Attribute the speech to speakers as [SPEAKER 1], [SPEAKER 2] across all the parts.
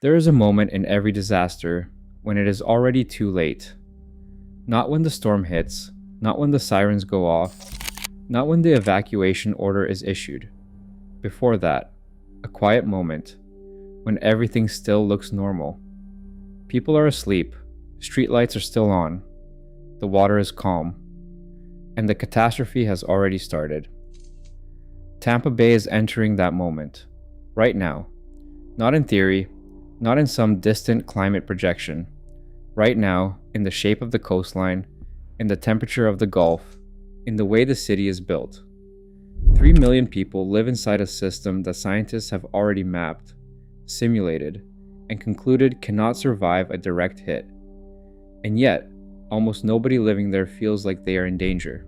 [SPEAKER 1] There is a moment in every disaster when it is already too late. Not when the storm hits, not when the sirens go off, not when the evacuation order is issued. Before that, a quiet moment when everything still looks normal. People are asleep, streetlights are still on, the water is calm, and the catastrophe has already started. Tampa Bay is entering that moment, right now. Not in theory, not in some distant climate projection. Right now, in the shape of the coastline, in the temperature of the Gulf, in the way the city is built. 3 million people live inside a system that scientists have already mapped, simulated, and concluded cannot survive a direct hit. And yet, almost nobody living there feels like they are in danger.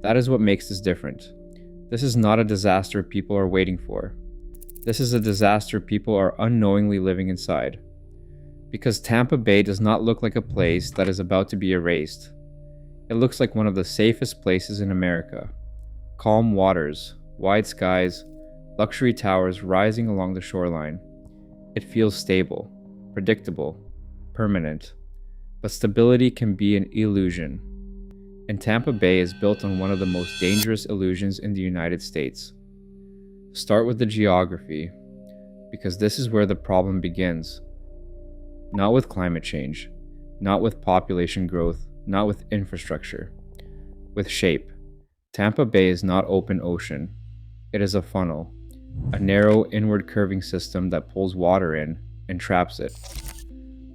[SPEAKER 1] That is what makes this different. This is not a disaster people are waiting for. This is a disaster people are unknowingly living inside. Because Tampa Bay does not look like a place that is about to be erased. It looks like one of the safest places in America. Calm waters, wide skies, luxury towers rising along the shoreline. It feels stable, predictable, permanent. But stability can be an illusion. And Tampa Bay is built on one of the most dangerous illusions in the United States. Start with the geography, because this is where the problem begins. Not with climate change, not with population growth, not with infrastructure. With shape. Tampa Bay is not open ocean. It is a funnel, a narrow inward curving system that pulls water in and traps it.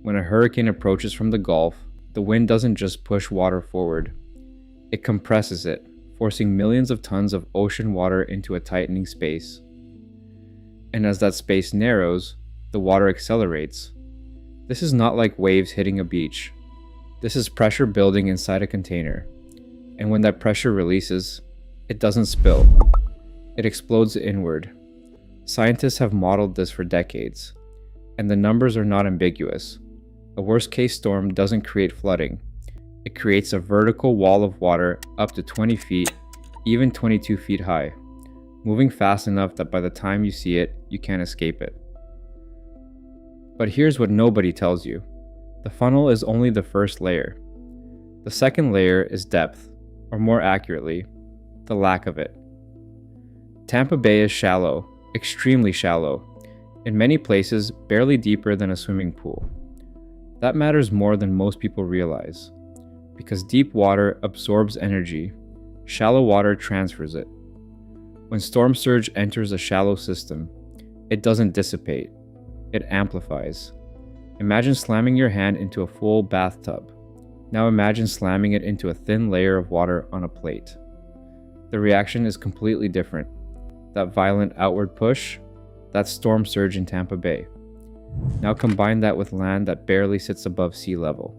[SPEAKER 1] When a hurricane approaches from the Gulf, the wind doesn't just push water forward. It compresses it, forcing millions of tons of ocean water into a tightening space. And as that space narrows, the water accelerates. This is not like waves hitting a beach. This is pressure building inside a container. And when that pressure releases, it doesn't spill. It explodes inward. Scientists have modeled this for decades, and the numbers are not ambiguous. A worst-case storm doesn't create flooding. It creates a vertical wall of water up to 20 feet, even 22 feet high, moving fast enough that by the time you see it, you can't escape it. But here's what nobody tells you. The funnel is only the first layer. The second layer is depth, or more accurately, the lack of it. Tampa Bay is shallow, extremely shallow, in many places barely deeper than a swimming pool. That matters more than most people realize. Because deep water absorbs energy, shallow water transfers it. When storm surge enters a shallow system, it doesn't dissipate, it amplifies. Imagine slamming your hand into a full bathtub. Now imagine slamming it into a thin layer of water on a plate. The reaction is completely different. That violent outward push, that's storm surge in Tampa Bay. Now combine that with land that barely sits above sea level.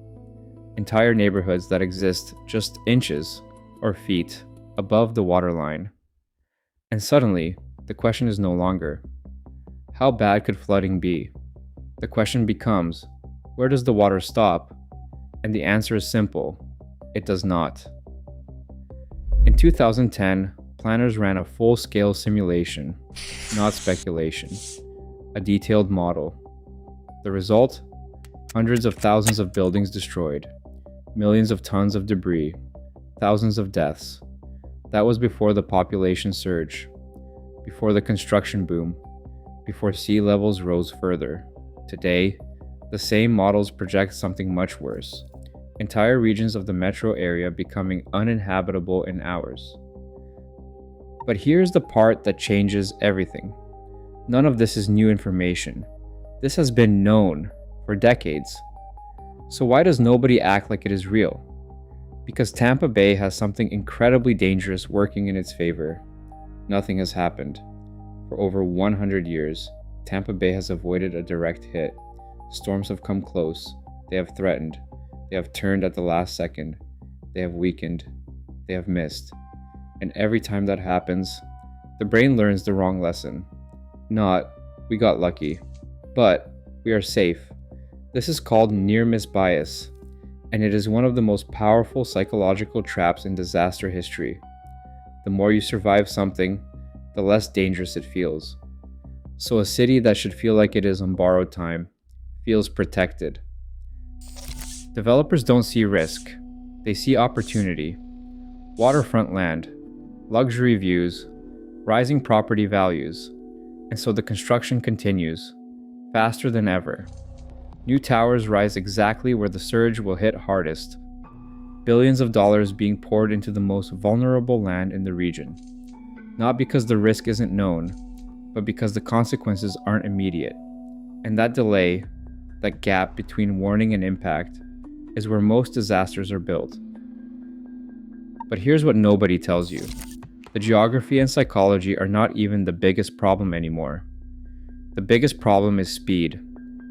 [SPEAKER 1] Entire neighborhoods that exist just inches or feet above the waterline. And suddenly, the question is no longer, how bad could flooding be? The question becomes, where does the water stop? And the answer is simple, it does not. In 2010, planners ran a full-scale simulation, not speculation, a detailed model. The result? Hundreds of thousands of buildings destroyed, millions of tons of debris, thousands of deaths. That was before the population surge, before the construction boom, before sea levels rose further. Today, the same models project something much worse. Entire regions of the metro area becoming uninhabitable in hours. But here's the part that changes everything. None of this is new information. This has been known for decades. So why does nobody act like it is real? Because Tampa Bay has something incredibly dangerous working in its favor. Nothing has happened. For over 100 years, Tampa Bay has avoided a direct hit. Storms have come close. They have threatened. They have turned at the last second. They have weakened. They have missed. And every time that happens, the brain learns the wrong lesson. Not, we got lucky, but we are safe. This is called near-miss bias, and it is one of the most powerful psychological traps in disaster history. The more you survive something, the less dangerous it feels. So a city that should feel like it is on borrowed time feels protected. Developers don't see risk, they see opportunity. Waterfront land, luxury views, rising property values, and so the construction continues, faster than ever. New towers rise exactly where the surge will hit hardest. Billions of dollars being poured into the most vulnerable land in the region. Not because the risk isn't known, but because the consequences aren't immediate. And that delay, that gap between warning and impact, is where most disasters are built. But here's what nobody tells you. The geography and psychology are not even the biggest problem anymore. The biggest problem is speed.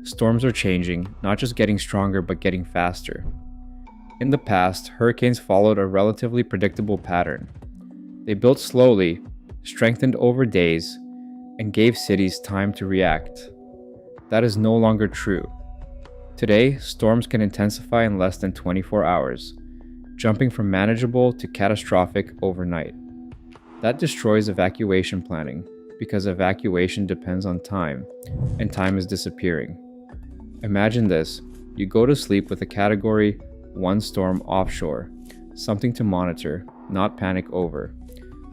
[SPEAKER 1] Storms are changing, not just getting stronger, but getting faster. In the past, hurricanes followed a relatively predictable pattern. They built slowly, strengthened over days, and gave cities time to react. That is no longer true. Today, storms can intensify in less than 24 hours, jumping from manageable to catastrophic overnight. That destroys evacuation planning, because evacuation depends on time, and time is disappearing. Imagine this: you go to sleep with a Category 1 storm offshore, something to monitor, not panic over.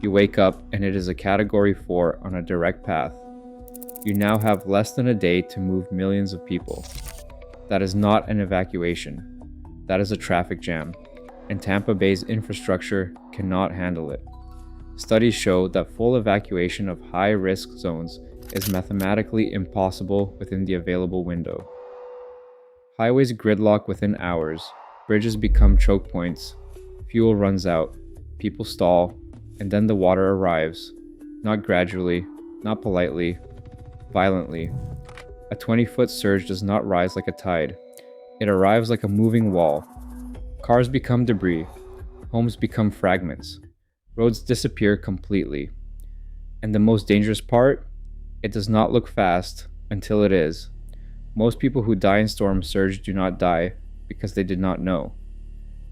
[SPEAKER 1] You wake up and it is a Category 4 on a direct path. You now have less than a day to move millions of people. That is not an evacuation. That is a traffic jam, and Tampa Bay's infrastructure cannot handle it. Studies show that full evacuation of high-risk zones is mathematically impossible within the available window. Highways gridlock within hours, bridges become choke points, fuel runs out, people stall, and then the water arrives, not gradually, not politely, violently. A 20-foot surge does not rise like a tide. It arrives like a moving wall. Cars become debris, homes become fragments, roads disappear completely. And the most dangerous part? It does not look fast until it is. Most people who die in storm surge do not die because they did not know.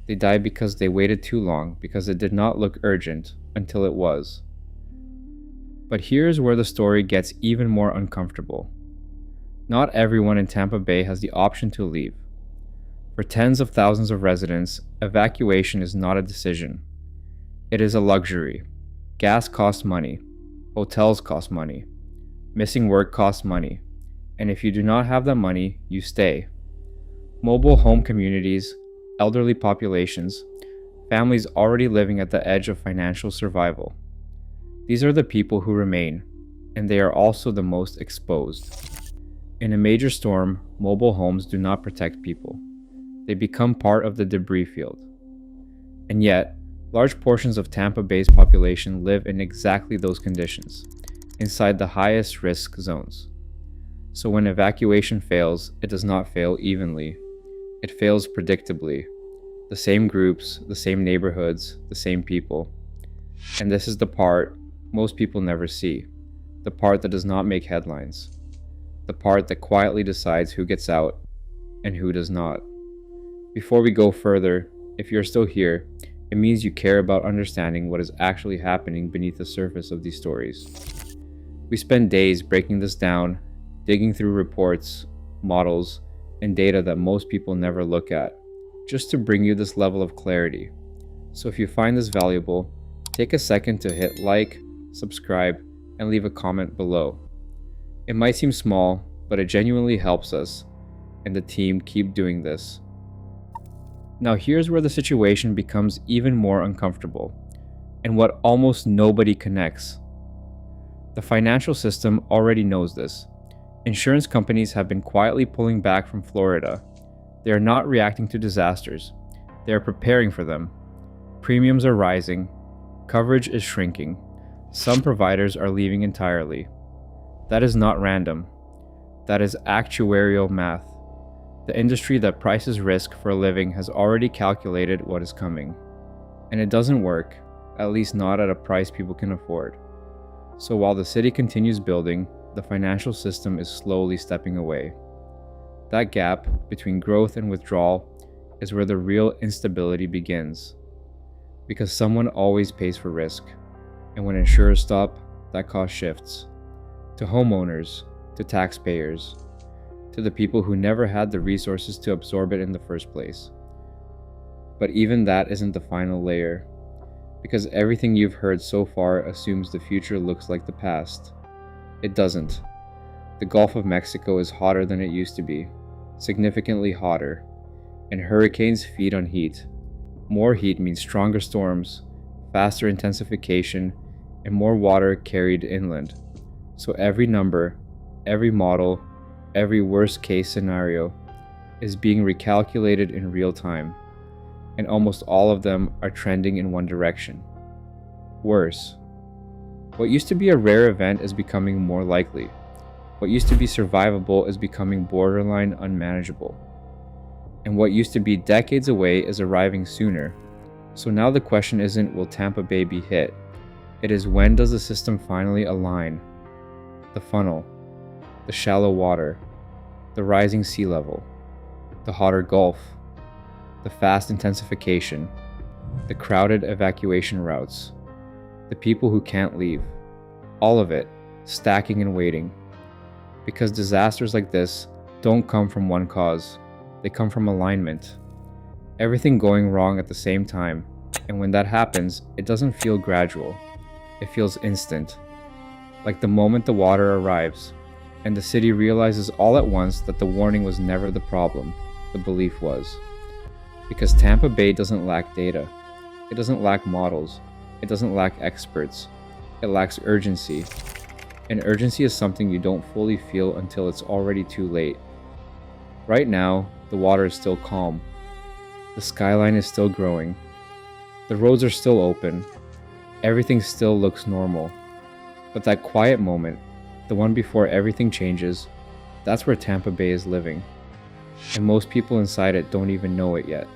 [SPEAKER 1] They die because they waited too long, because it did not look urgent until it was. But here's where the story gets even more uncomfortable. Not everyone in Tampa Bay has the option to leave. For tens of thousands of residents, evacuation is not a decision. It is a luxury. Gas costs money. Hotels cost money. Missing work costs money. And if you do not have that money, you stay. Mobile home communities, elderly populations, families already living at the edge of financial survival. These are the people who remain, and they are also the most exposed. In a major storm, mobile homes do not protect people. They become part of the debris field. And yet, large portions of Tampa Bay's population live in exactly those conditions, inside the highest risk zones. So when evacuation fails, it does not fail evenly. It fails predictably. The same groups, the same neighborhoods, the same people. And this is the part most people never see. The part that does not make headlines. The part that quietly decides who gets out and who does not. Before we go further, if you're still here, it means you care about understanding what is actually happening beneath the surface of these stories. We spend days breaking this down, digging through reports, models, and data that most people never look at, just to bring you this level of clarity. So if you find this valuable, take a second to hit like, subscribe, and leave a comment below. It might seem small, but it genuinely helps us and the team keep doing this. Now here's where the situation becomes even more uncomfortable, and what almost nobody connects. The financial system already knows this. Insurance companies have been quietly pulling back from Florida. They are not reacting to disasters. They are preparing for them. Premiums are rising. Coverage is shrinking. Some providers are leaving entirely. That is not random. That is actuarial math. The industry that prices risk for a living has already calculated what is coming. And it doesn't work, at least not at a price people can afford. So while the city continues building, the financial system is slowly stepping away. That gap between growth and withdrawal is where the real instability begins. Because someone always pays for risk, and when insurers stop, that cost shifts. to homeowners, to taxpayers, to the people who never had the resources to absorb it in the first place. But even that isn't the final layer, because everything you've heard so far assumes the future looks like the past. It doesn't. The Gulf of Mexico is hotter than it used to be, significantly hotter, and hurricanes feed on heat. More heat means stronger storms, faster intensification, and more water carried inland. So every number, every model, every worst-case scenario is being recalculated in real time, and almost all of them are trending in one direction. Worse. What used to be a rare event is becoming more likely. What used to be survivable is becoming borderline unmanageable. And what used to be decades away is arriving sooner. So now the question isn't, will Tampa Bay be hit? It is, when does the system finally align? The funnel, the shallow water, the rising sea level, the hotter Gulf, the fast intensification, the crowded evacuation routes, the people who can't leave. All of it, stacking and waiting. Because disasters like this don't come from one cause, they come from alignment. Everything going wrong at the same time, and when that happens, it doesn't feel gradual. It feels instant. Like the moment the water arrives, and the city realizes all at once that the warning was never the problem, the belief was. Because Tampa Bay doesn't lack data. It doesn't lack models. It doesn't lack experts. It lacks urgency. And urgency is something you don't fully feel until it's already too late. Right now, the water is still calm. The skyline is still growing. The roads are still open. Everything still looks normal. But that quiet moment, the one before everything changes, that's where Tampa Bay is living. And most people inside it don't even know it yet.